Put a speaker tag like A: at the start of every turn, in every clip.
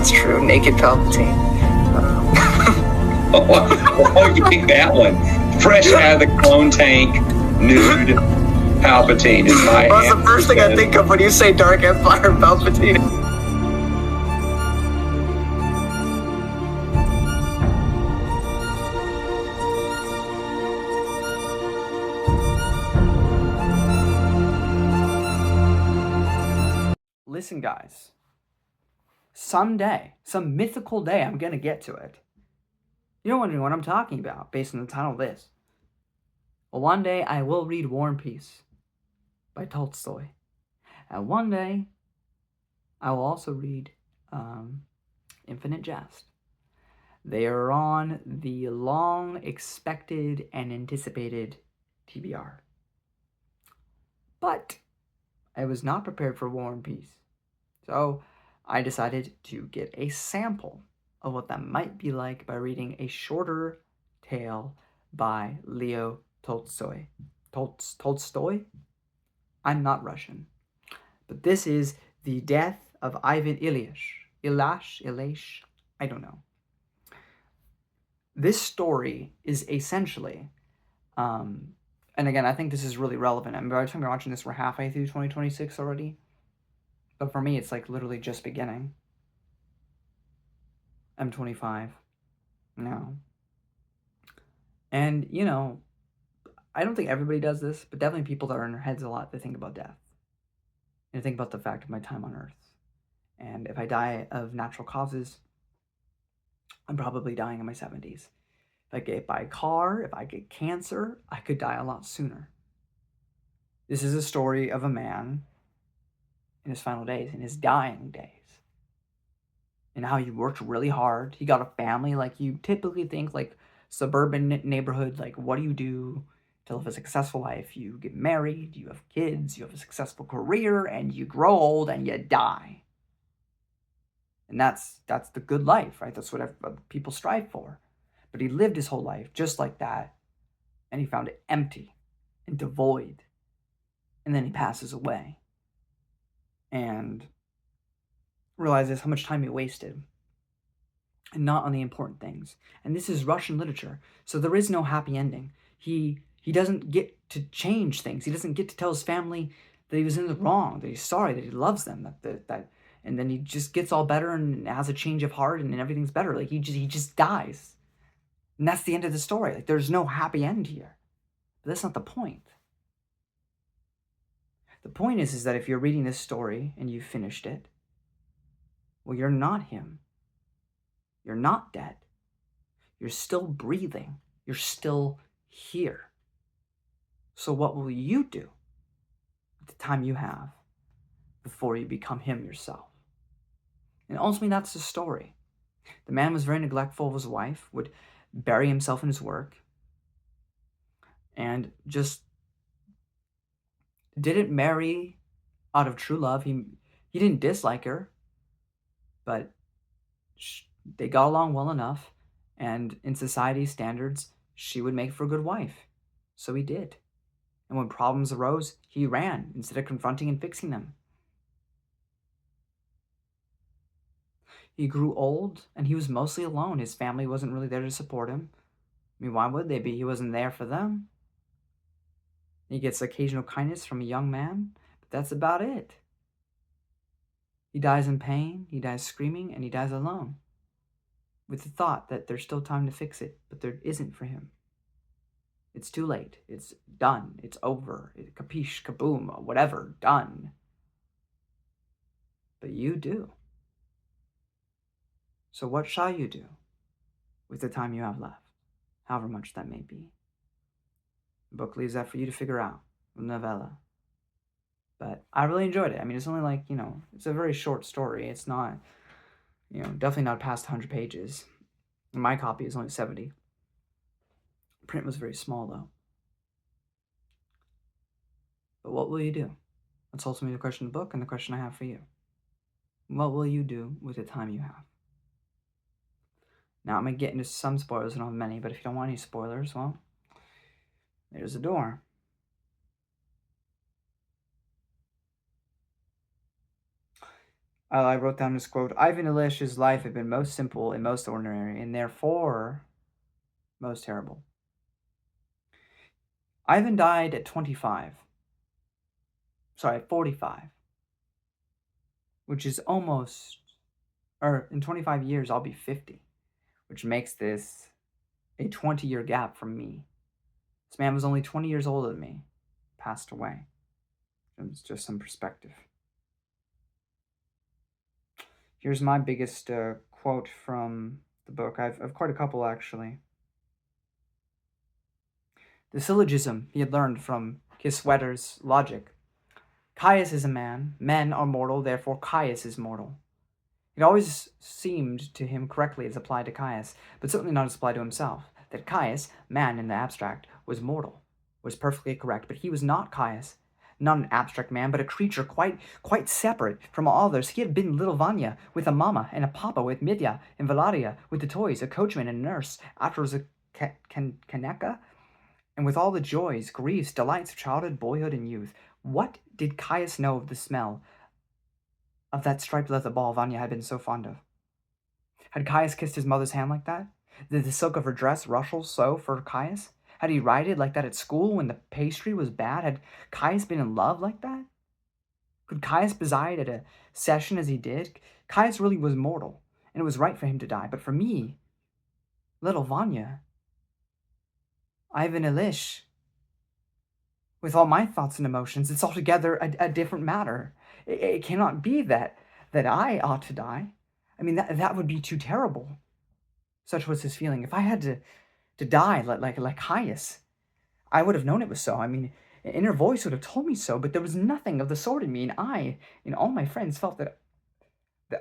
A: that's true. Naked Palpatine.
B: Oh, you pick that one. Fresh out of the clone tank, nude Palpatine is my
A: Well, that's the first thing I think of when you say Dark Empire Palpatine.
C: Listen, guys. Someday, some mythical day, I'm gonna get to it. You're wondering what I'm talking about based on the title of this. Well, one day I will read War and Peace by Tolstoy. And one day I will also read Infinite Jest. They are on the long expected and anticipated TBR. But I was not prepared for War and Peace. So I decided to get a sample of what that might be like by reading a shorter tale by Leo Toltsoy. Tolstoy? I'm not Russian. But this is The Death of Ivan ILych. ILych? I don't know. This story is essentially, and again, I think this is really relevant. I mean, by the time you're watching this, we're halfway through 2026 already. But for me, it's like literally just beginning. I'm 25 now. And, you know, I don't think everybody does this, but definitely people that are in their heads a lot, they think about death. And think about the fact of my time on Earth. And if I die of natural causes, I'm probably dying in my 70s. If I get hit by a car, if I get cancer, I could die a lot sooner. This is a story of a man in his final days, in his dying days. And how he worked really hard. He got a family, like you typically think, like suburban neighborhood, like what do you do to live a successful life? You get married, you have kids, you have a successful career, and you grow old and you die. And that's the good life, right? That's what people strive for. But he lived his whole life just like that, and he found it empty and devoid. And then he passes away. And realizes how much time he wasted and not on the important things. And this is Russian literature, so there is no happy ending. He doesn't get to change things. He doesn't get to tell his family that he was in the wrong, that he's sorry, that he loves them, that and then he just gets all better and has a change of heart and everything's better. Like he just dies. And that's the end of the story. Like there's no happy end here. But that's not the point. The point is that if you're reading this story and you've finished it, well, you're not him. You're not dead. You're still breathing. You're still here. So what will you do with the time you have before you become him yourself? And ultimately, that's the story. The man was very neglectful of his wife, would bury himself in his work, and just didn't marry out of true love. He didn't dislike her, but they got along well enough, and in society's standards, she would make for a good wife. So he did. And when problems arose, he ran instead of confronting and fixing them. He grew old, and he was mostly alone. His family wasn't really there to support him. I mean, why would they be? He wasn't there for them. He gets occasional kindness from a young man, but that's about it. He dies in pain, he dies screaming, and he dies alone, with the thought that there's still time to fix it, but there isn't for him. It's too late. It's done. It's over. Capiche, kaboom, whatever, done. But you do. So what shall you do with the time you have left, however much that may be? The book leaves that for you to figure out, the novella. But I really enjoyed it. I mean, it's only like, it's a very short story. It's not, definitely not past 100 pages. My copy is only 70. Print was very small, though. But what will you do? That's ultimately the question of the book and the question I have for you. What will you do with the time you have? Now, I'm going to get into some spoilers. I don't have many, but if you don't want any spoilers, well, there's the door. I wrote down this quote: Ivan ILych's life had been most simple and most ordinary, and therefore most terrible. Ivan died at 45. Sorry, 45. Which is almost, or in 25 years, I'll be 50. Which makes this a 20-year gap from me. This man was only 20 years older than me. Passed away. It's just some perspective. Here's my biggest quote from the book. I've quite a couple, actually. The syllogism he had learned from Kisweter's logic. Caius is a man, men are mortal, therefore Caius is mortal. It always seemed to him correctly as applied to Caius, but certainly not as applied to himself, that Caius, man in the abstract, was mortal, was perfectly correct, but he was not Caius, not an abstract man, but a creature quite separate from all others. He had been little Vanya, with a mama and a papa, with Mitya and Valaria, with the toys, a coachman and a nurse, afterwards a Kaneka, and with all the joys, griefs, delights of childhood, boyhood, and youth. What did Caius know of the smell of that striped leather ball Vanya had been so fond of? Had Caius kissed his mother's hand like that? Did the silk of her dress rustle so for Caius? Had he rioted like that at school when the pastry was bad? Had Caius been in love like that? Could Caius preside at a session as he did? Caius really was mortal, and it was right for him to die. But for me, little Vanya, Ivan ILych, with all my thoughts and emotions, it's altogether a different matter. It cannot be that I ought to die. I mean, that would be too terrible. Such was his feeling. If I had to die like Caius, I would have known it was so. I mean, an inner voice would have told me so, but there was nothing of the sort in me, and I and all my friends felt that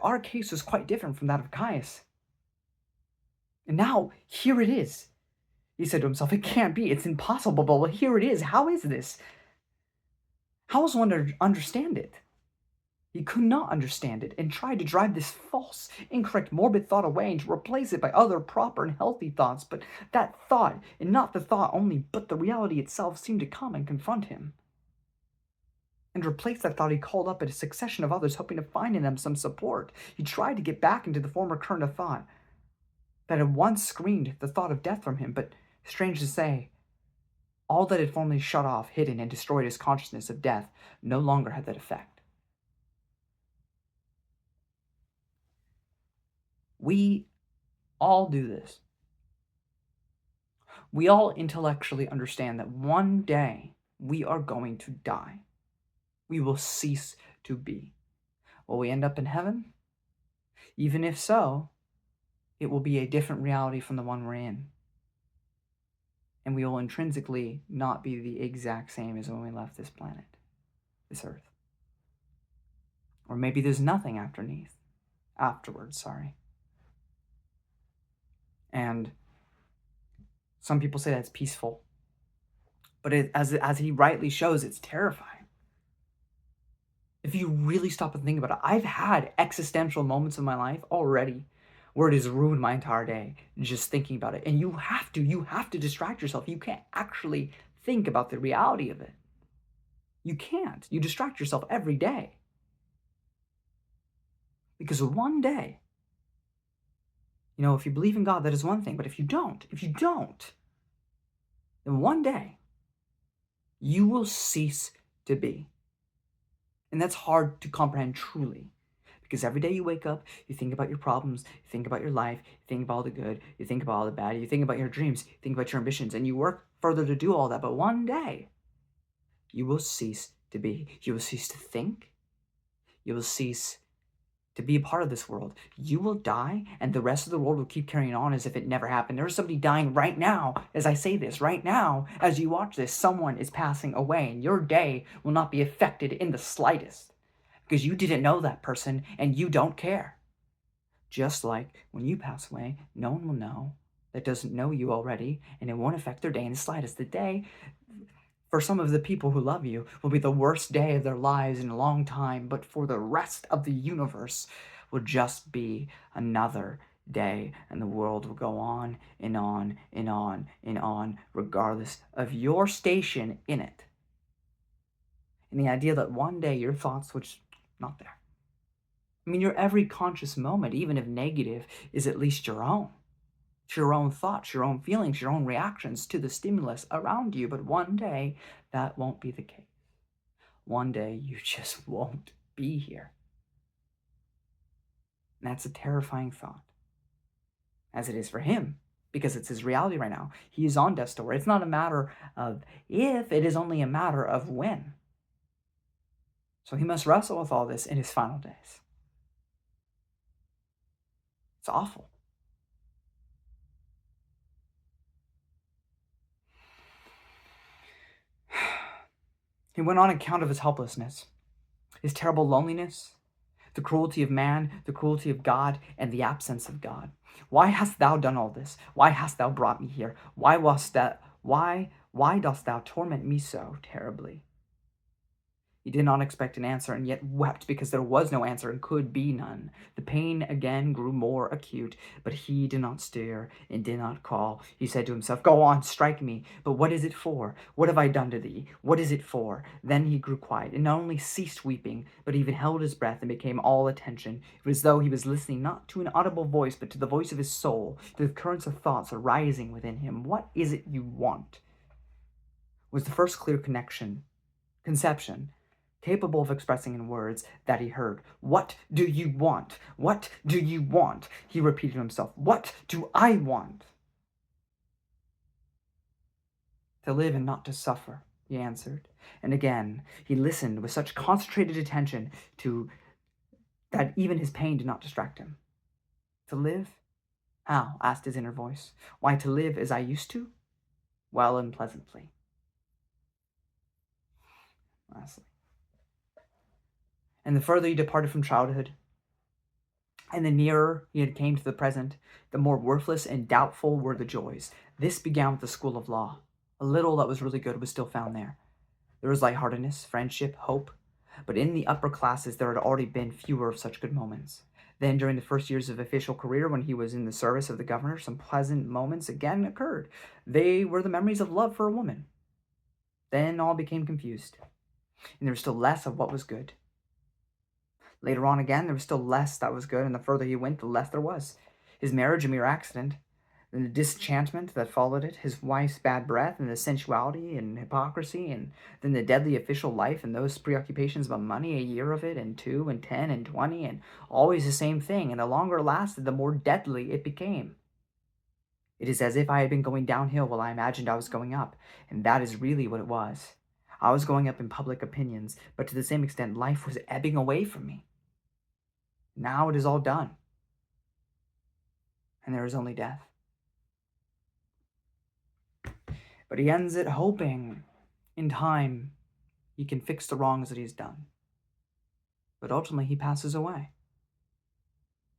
C: our case was quite different from that of Caius. And now, here it is. He said to himself, it can't be, it's impossible, but well, here it is. How is this? How is one to understand it? He could not understand it and tried to drive this false, incorrect, morbid thought away and to replace it by other proper and healthy thoughts. But that thought, and not the thought only, but the reality itself, seemed to come and confront him. And to replace that thought, he called up a succession of others, hoping to find in them some support. He tried to get back into the former current of thought that had once screened the thought of death from him, but strange to say, all that had formerly shut off, hidden, and destroyed his consciousness of death no longer had that effect. We all do this. We all intellectually understand that one day we are going to die. We will cease to be. Will we end up in heaven? Even if so, it will be a different reality from the one we're in. And we will intrinsically not be the exact same as when we left this planet, this earth. Or maybe there's nothing afterwards. And some people say that's peaceful. But as he rightly shows, it's terrifying. If you really stop and think about it, I've had existential moments in my life already where it has ruined my entire day just thinking about it. And you have to distract yourself. You can't actually think about the reality of it. You can't. You distract yourself every day. Because one day, if you believe in God, that is one thing. But if you don't, then one day, you will cease to be. And that's hard to comprehend truly. Because every day you wake up, you think about your problems, you think about your life, you think about all the good, you think about all the bad, you think about your dreams, you think about your ambitions, and you work further to do all that. But one day, you will cease to be. You will cease to think. You will cease to be a part of this world. You will die, and the rest of the world will keep carrying on as if it never happened. There's somebody dying right now as I say this. Right now, as you watch this, someone is passing away, and your day will not be affected in the slightest because you didn't know that person and you don't care. Just like when you pass away, no one will know that doesn't know you already, and it won't affect their day in the slightest. The day, for some of the people who love you, will be the worst day of their lives in a long time, but for the rest of the universe will just be another day, and the world will go on and on and on and on, regardless of your station in it. And the idea that one day your thoughts, which not there. I mean, your every conscious moment, even if negative, is at least your own. It's your own thoughts, your own feelings, your own reactions to the stimulus around you. But one day, that won't be the case. One day, you just won't be here. And that's a terrifying thought, as it is for him, because it's his reality right now. He is on death's door. It's not a matter of if, it is only a matter of when. So he must wrestle with all this in his final days. It's awful. He went on account of his helplessness, his terrible loneliness, the cruelty of man, the cruelty of God, and the absence of God. Why hast thou done all this? Why hast thou brought me here? Why dost thou torment me so terribly? He did not expect an answer, and yet wept because there was no answer and could be none. The pain again grew more acute, but he did not stir and did not call. He said to himself, "Go on, strike me, but what is it for? What have I done to thee? What is it for?" Then he grew quiet, and not only ceased weeping, but even held his breath and became all attention. It was as though he was listening not to an audible voice, but to the voice of his soul, to the currents of thoughts arising within him. "What is it you want?" was the first clear conception, capable of expressing in words, that he heard. "What do you want? What do you want?" he repeated to himself. "What do I want?" "To live and not to suffer," he answered. And again he listened with such concentrated attention that even his pain did not distract him. "To live? How?" asked his inner voice. "Why, to live as I used to? Well and pleasantly." Lastly, and the further he departed from childhood, and the nearer he had came to the present, the more worthless and doubtful were the joys. This began with the school of law. A little that was really good was still found there. There was lightheartedness, friendship, hope. But in the upper classes, there had already been fewer of such good moments. Then, during the first years of official career, when he was in the service of the governor, some pleasant moments again occurred. They were the memories of love for a woman. Then all became confused, and there was still less of what was good. Later on again, there was still less that was good, and the further he went, the less there was. His marriage, a mere accident, then the disenchantment that followed it, his wife's bad breath, and the sensuality and hypocrisy, and then the deadly official life and those preoccupations about money, a year of it, and 2, and 10, and 20, and always the same thing, and the longer it lasted, the more deadly it became. It is as if I had been going downhill while I imagined I was going up, and that is really what it was. I was going up in public opinions, but to the same extent, life was ebbing away from me. Now it is all done, and there is only death. But he ends it hoping in time he can fix the wrongs that he's done. But ultimately he passes away.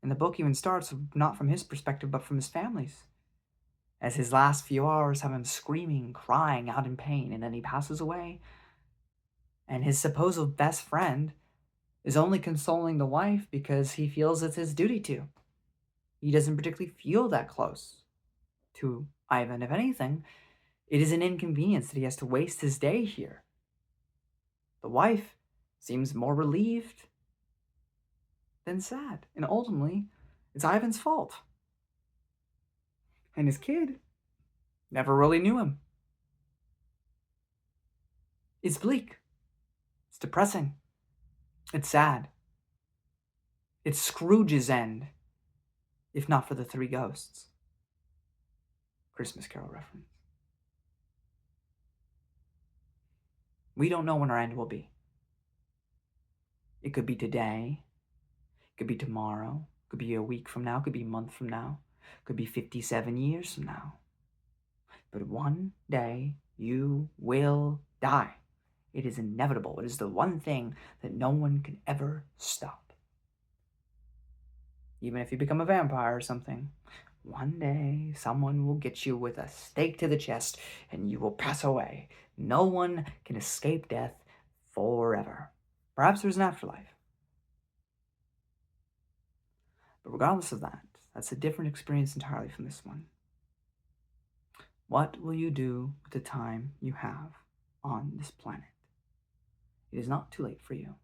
C: And the book even starts not from his perspective, but from his family's, as his last few hours have him screaming, crying out in pain, and then he passes away. And his supposed best friend is only consoling the wife because he feels it's his duty to. He doesn't particularly feel that close to Ivan. If anything, it is an inconvenience that he has to waste his day here. The wife seems more relieved than sad, and ultimately, it's Ivan's fault. And his kid never really knew him. It's bleak. It's depressing. It's sad. It's Scrooge's end, if not for the 3 ghosts. Christmas Carol reference. We don't know when our end will be. It could be today. It could be tomorrow. It could be a week from now. It could be a month from now. It could be 57 years from now. But one day you will die. It is inevitable. It is the one thing that no one can ever stop. Even if you become a vampire or something, one day someone will get you with a stake to the chest and you will pass away. No one can escape death forever. Perhaps there's an afterlife. But regardless of that, that's a different experience entirely from this one. What will you do with the time you have on this planet? It is not too late for you,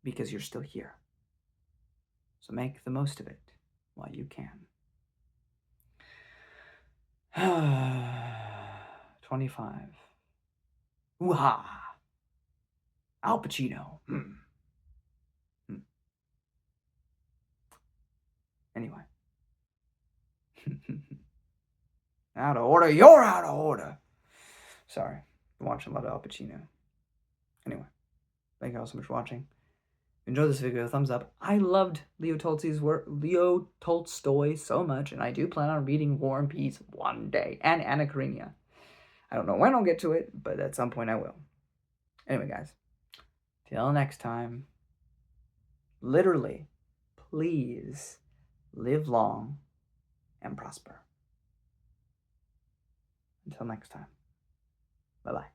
C: because you're still here. So make the most of it while you can. 25. Ooh-ha! Al Pacino. Anyway. Out of order. You're out of order. Sorry. I'm watching a lot of Al Pacino. Anyway. Thank you all so much for watching. Enjoy this video, thumbs up. I loved Leo Toltsoy so much, and I do plan on reading War and Peace one day, and Anna Karenina. I don't know when I'll get to it, but at some point I will. Anyway, guys, till next time, literally, please live long and prosper. Until next time, bye-bye.